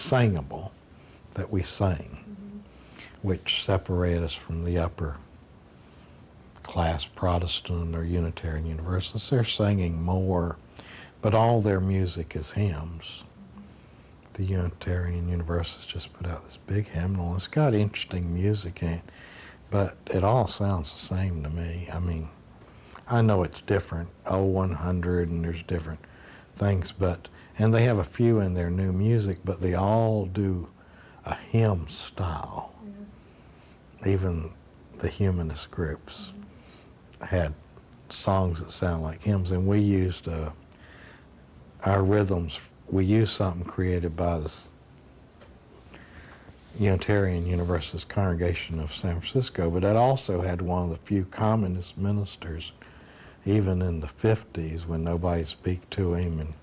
singable, that we sing, which separate us from the upper class Protestant or Unitarian Universalists. They're singing more, but all their music is hymns. The Unitarian Universalists just put out this big hymnal. It's got interesting music in it, but it all sounds the same to me. I mean, I know it's different, 100, and there's different things, and they have a few in their new music, but they all do a hymn style. Yeah. Even the humanist groups had songs that sound like hymns, and we used our rhythms. We used something created by the Unitarian Universalist Congregation of San Francisco, but it also had one of the few communist ministers, even in the 50s, when nobody speak to him, and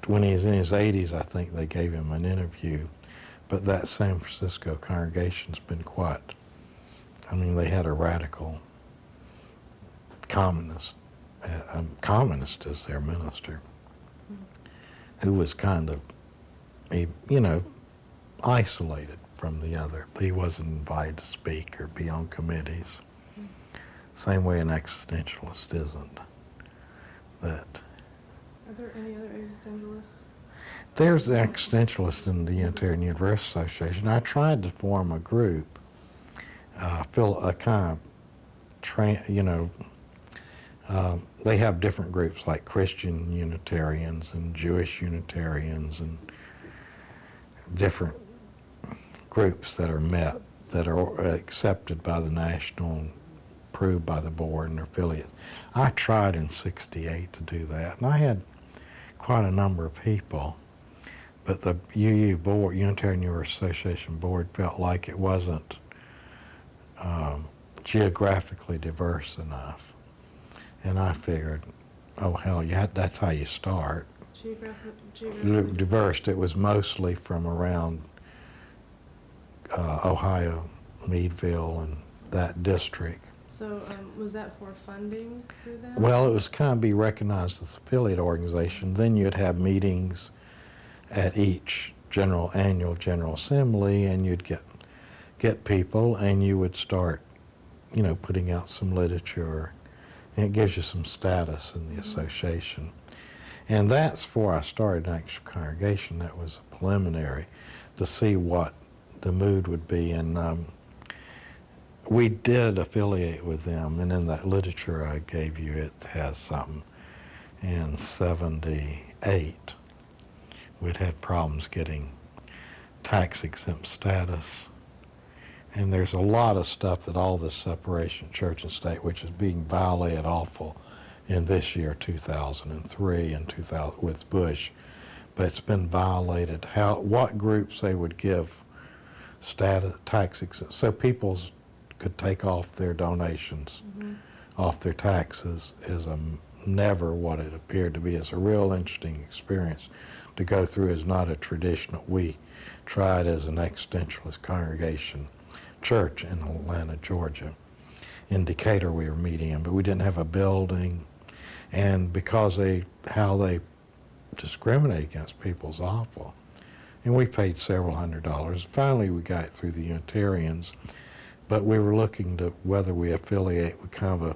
when he was in his 80s, I think they gave him an interview. But that San Francisco congregation's been quite, I mean, they had a radical communist as their minister, who was kind of, isolated from the other. He wasn't invited to speak or be on committees. Same way an existentialist isn't. Are there any other existentialists? There's existentialists in the Unitarian Universalist Association. I tried to form a group, they have different groups like Christian Unitarians and Jewish Unitarians and different groups that are met, that are accepted by the national, approved by the board and their affiliates. I tried in '68 to do that, and I had quite a number of people, but the UU board, Unitarian Universalist Association board, felt like it wasn't geographically diverse enough. And I figured, oh hell, that's how you start. Geographically diverse. It was mostly from around Ohio, Meadville, and that district. So was that for funding through that? Well, it was kind of be recognized as affiliate organization. Then you'd have meetings at each annual General Assembly, and you'd get people, and you would start, putting out some literature. And it gives you some status in the association. And that's before I started an actual congregation. That was a preliminary to see what the mood would be. And we did affiliate with them. And in that literature I gave you, it has something. In '78, we'd had problems getting tax-exempt status. And there's a lot of stuff that all this separation, church and state, which is being violated awful in this year, 2003, and 2000 with Bush, but it's been violated. What groups they would give status, tax exempt, so people could take off their donations, off their taxes, is never what it appeared to be. It's a real interesting experience to go through. Is not a traditional. We tried as an existentialist congregation church in Atlanta, Georgia. In Decatur we were meeting in, but we didn't have a building, and because how they discriminate against people is awful. And we paid several $100s. Finally we got through the Unitarians, but we were looking to whether we affiliate with kind of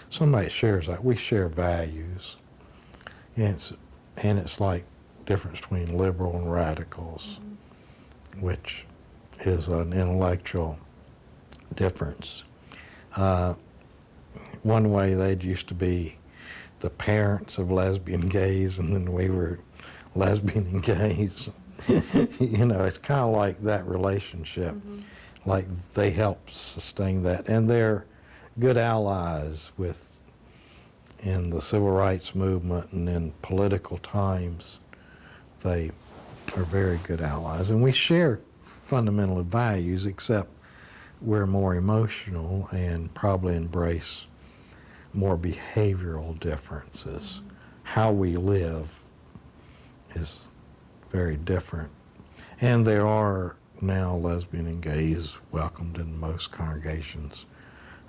somebody that shares that. We share values, and it's like difference between liberal and radicals, which is an intellectual difference. One way they used to be the parents of lesbian gays, and then we were lesbian and gays. It's kind of like that relationship. Like they help sustain that, and they're good allies in the civil rights movement and in political times. They are very good allies, and we share fundamental values, except we're more emotional and probably embrace more behavioral differences. How we live is very different. And there are now lesbian and gays welcomed in most congregations.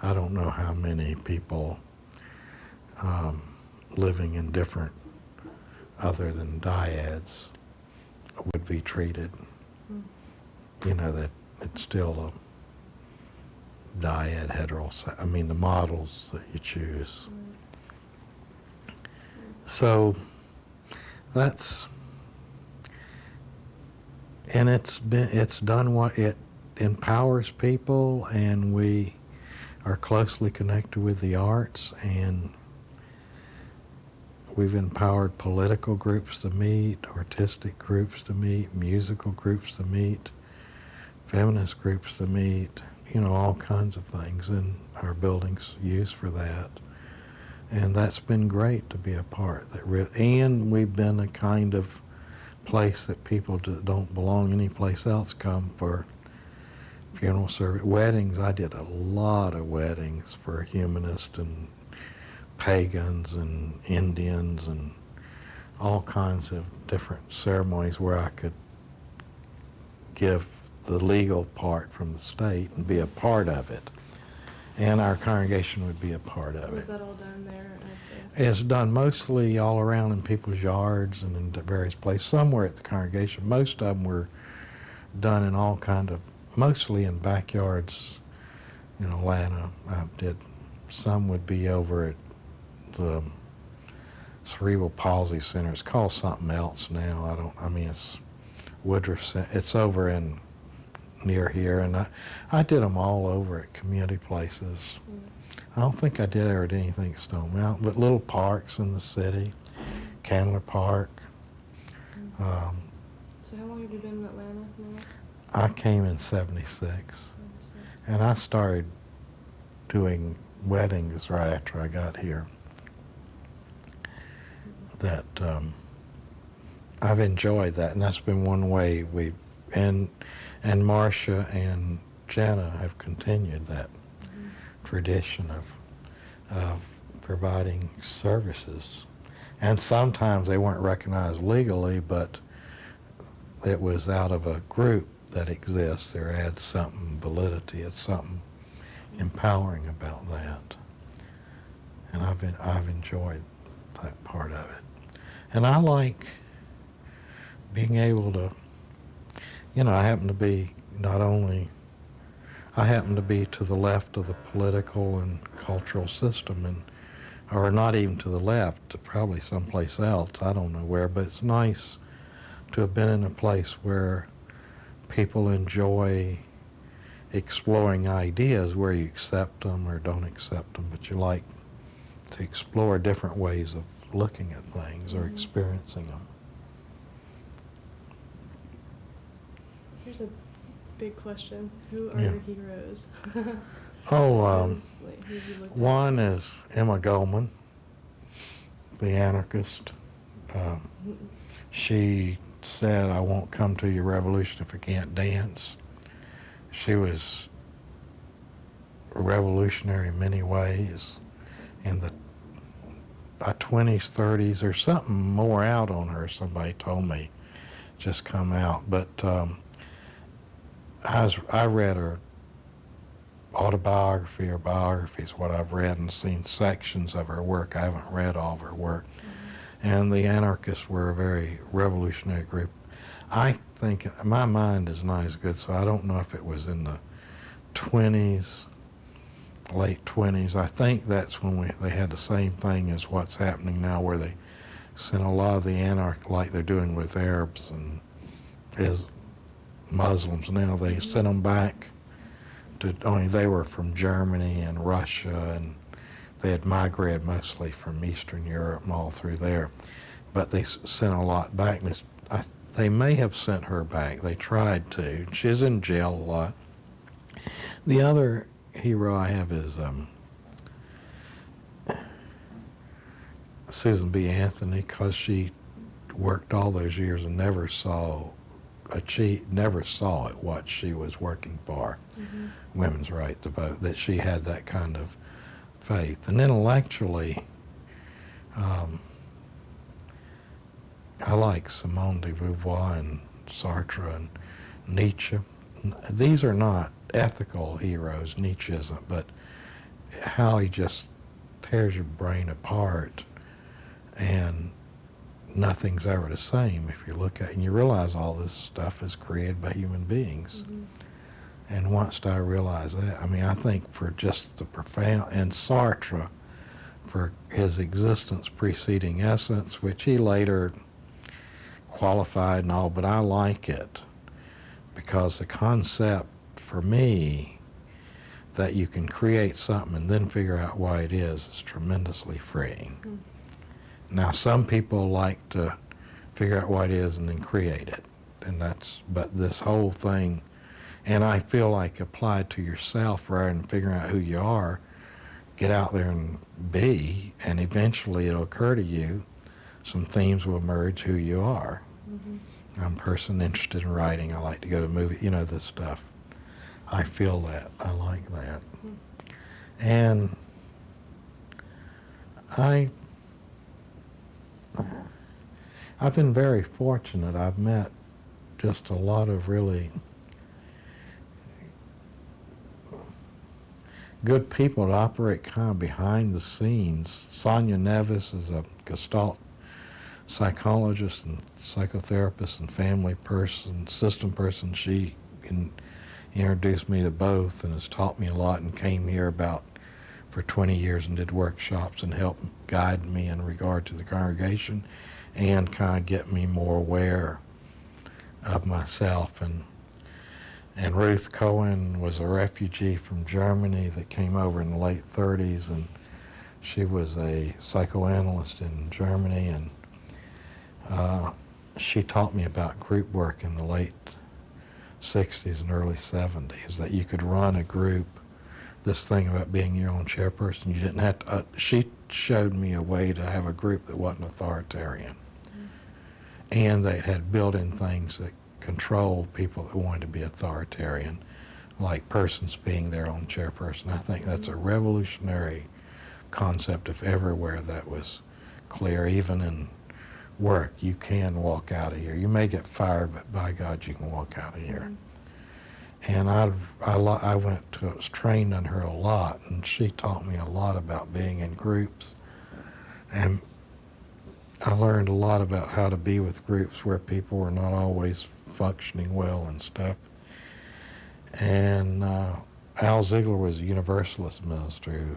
I don't know how many people living in different, other than dyads, would be treated. Mm. You know, that it's still a dyad heterosexual, I mean the models that you choose. Right. So that's, and it's done what it empowers people, and we are closely connected with the arts, and we've empowered political groups to meet, artistic groups to meet, musical groups to meet, feminist groups to meet, you know, all kinds of things, and our building's used for that. And that's been great to be a part. And we've been a kind of place that people that don't belong anyplace else come for funeral service. Weddings, I did a lot of weddings for humanists and pagans and Indians and all kinds of different ceremonies where I could give the legal part from the state and be a part of it. And our congregation would be a part of it. Was that all done there? At It's done mostly all around in people's yards and in various places. Some were at the congregation. Most of them were done in all kind of, mostly in backyards in Atlanta. I did, some would be over at the Cerebral Palsy Center. It's called something else now. I mean, it's Woodruff, it's over in near here, and I did them all over at community places. Mm. I don't think I did ever do anything at Stone Mountain, but little parks in the city, Candler Park. Mm. So how long have you been in Atlanta now? I came in '76, and I started doing weddings right after I got here. That I've enjoyed that, and that's been one way we've, and Marcia and Jenna have continued that tradition of providing services. And sometimes they weren't recognized legally, but it was out of a group that exists. There adds something validity, it's something empowering about that. And I've enjoyed that part of it. And I like being able to, you know, I happen to be to the left of the political and cultural system, and or not even to the left, probably someplace else, I don't know where, but it's nice to have been in a place where people enjoy exploring ideas, where you accept them or don't accept them, but you like to explore different ways of looking at things or experiencing them. Here's a big question. Who are Yeah. your heroes? Oh, Who have you looked one at? is Emma Goldman, the anarchist. She said, "I won't come to your revolution if I can't dance." She was revolutionary in many ways. In the 20s, 30s, there's something more out on her, somebody told me, just come out. But I read her autobiography or biographies, what I've read, and seen sections of her work. I haven't read all of her work. And the anarchists were a very revolutionary group. I think, my mind is not as good, so I don't know if it was in the 20s, late 20s. I think that's when they had the same thing as what's happening now, where they sent a lot of the like they're doing with Arabs and Muslims now. They sent them back to, only they were from Germany and Russia, and they had migrated mostly from Eastern Europe and all through there. But they sent a lot back. And they may have sent her back. They tried to. She's in jail a lot. The other hero I have is Susan B. Anthony, because she worked all those years and never saw it, what she was working for, women's right to vote, that she had that kind of faith. And intellectually, I like Simone de Beauvoir and Sartre and Nietzsche. These are not ethical heroes, Nietzsche isn't, but how he just tears your brain apart and nothing's ever the same if you look at it and you realize all this stuff is created by human beings. Mm-hmm. And once I realized that, I mean, I think for just the profound, and Sartre, for his existence preceding essence, which he later qualified and all, but I like it because the concept for me that you can create something and then figure out why it is tremendously freeing. Mm-hmm. Now, some people like to figure out what it is and then create it, and but this whole thing, and I feel like applied to yourself rather than figuring out who you are, get out there and be, and eventually it'll occur to you, some themes will emerge who you are. Mm-hmm. I'm a person interested in writing, I like to go to movies, you know, this stuff. I feel that, I like that. Mm-hmm. And I've been very fortunate. I've met just a lot of really good people that operate kind of behind the scenes. Sonia Nevis is a Gestalt psychologist and psychotherapist and family person, system person. She introduced me to both and has taught me a lot and came here for 20 years and did workshops and helped guide me in regard to the congregation and kind of get me more aware of myself. And Ruth Cohen was a refugee from Germany that came over in the late 30s, and she was a psychoanalyst in Germany, and she taught me about group work in the late 60s and early 70s, that you could run a group, this thing about being your own chairperson, you didn't have to, she showed me a way to have a group that wasn't authoritarian. Mm-hmm. And they had built-in things that control people that wanted to be authoritarian, like persons being their own chairperson. I think that's a revolutionary concept if everywhere that was clear, even in work. You can walk out of here. You may get fired, but by God, you can walk out of here. Mm-hmm. And I was trained on her a lot, and she taught me a lot about being in groups. And I learned a lot about how to be with groups where people were not always functioning well and stuff. And Al Ziegler was a Universalist minister who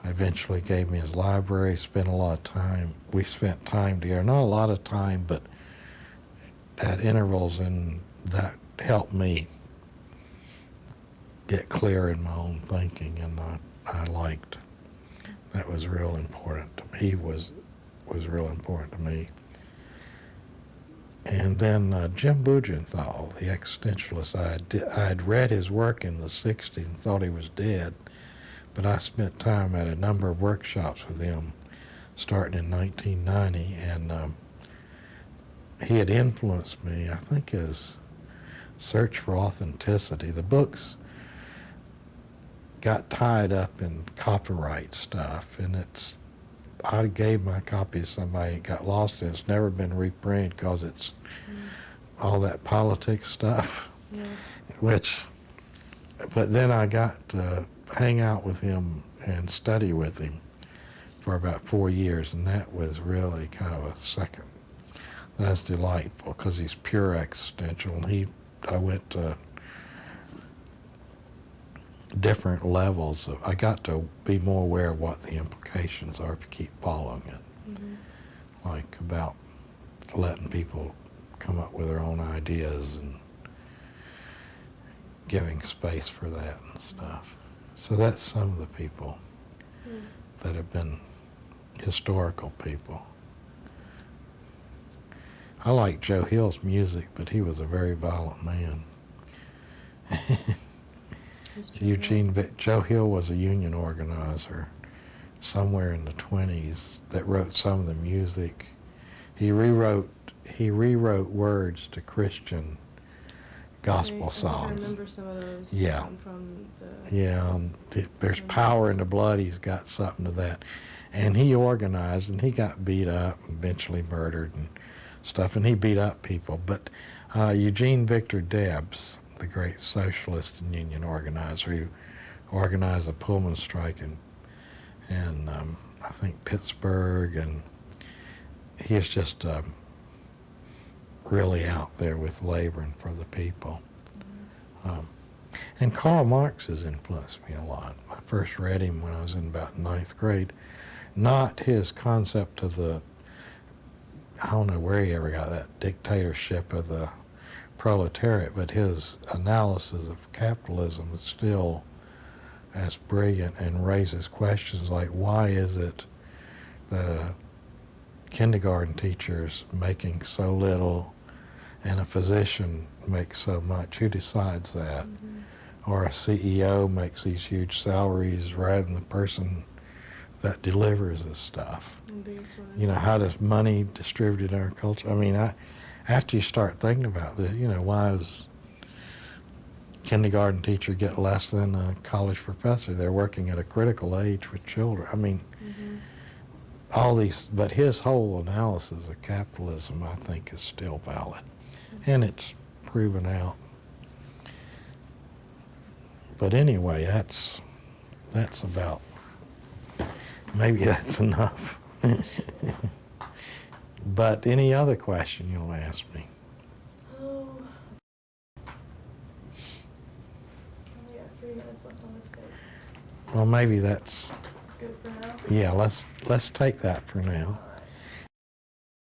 eventually gave me his library, spent a lot of time. We spent time together, not a lot of time, but at intervals, and that helped me get clear in my own thinking, and I liked. That was real important to me. He was real important to me. And then Jim Bugenthal, the existentialist, I had read his work in the 60s and thought he was dead, but I spent time at a number of workshops with him starting in 1990, and he had influenced me. I think his Search for Authenticity, the books got tied up in copyright stuff, and I gave my copy to somebody, it got lost, and it's never been reprinted because it's all that politics stuff. Yeah. But then I got to hang out with him and study with him for about 4 years, and that was really kind of a second. That's delightful because he's pure existential, and I went to different levels I got to be more aware of what the implications are if you keep following it. Mm-hmm. Like about letting people come up with their own ideas and giving space for that and stuff. So that's some of the people that have been historical people. I like Joe Hill's music, but he was a very violent man. Joe Hill was a union organizer somewhere in the 20s that wrote some of the music. He rewrote words to Christian gospel songs. I remember some of those. Yeah. From the. Yeah. There's power in the blood. He's got something to that, and he organized, and he got beat up, and eventually murdered and stuff, and he beat up people. But Eugene Victor Debs, the great socialist and union organizer, who organized a Pullman strike in I think Pittsburgh, and he's just really out there with laboring for the people. And Karl Marx has influenced me a lot. I first read him when I was in about ninth grade. Not his concept of the, I don't know where he ever got that dictatorship of the proletariat, but his analysis of capitalism is still as brilliant and raises questions like, why is it that a kindergarten teacher is making so little and a physician makes so much? Who decides that? Or a CEO makes these huge salaries rather than the person that delivers this stuff. You know, how does money distribute in our culture? I mean, after you start thinking about this, you know, why does kindergarten teacher get less than a college professor? They're working at a critical age with children. I mean, all these, but his whole analysis of capitalism, I think, is still valid. And it's proven out. But anyway, that's about, maybe that's enough. But any other question you'll ask me? Oh. We got 3 minutes left on this tape. Well, maybe that's Good for now. yeah. Let's take that for now.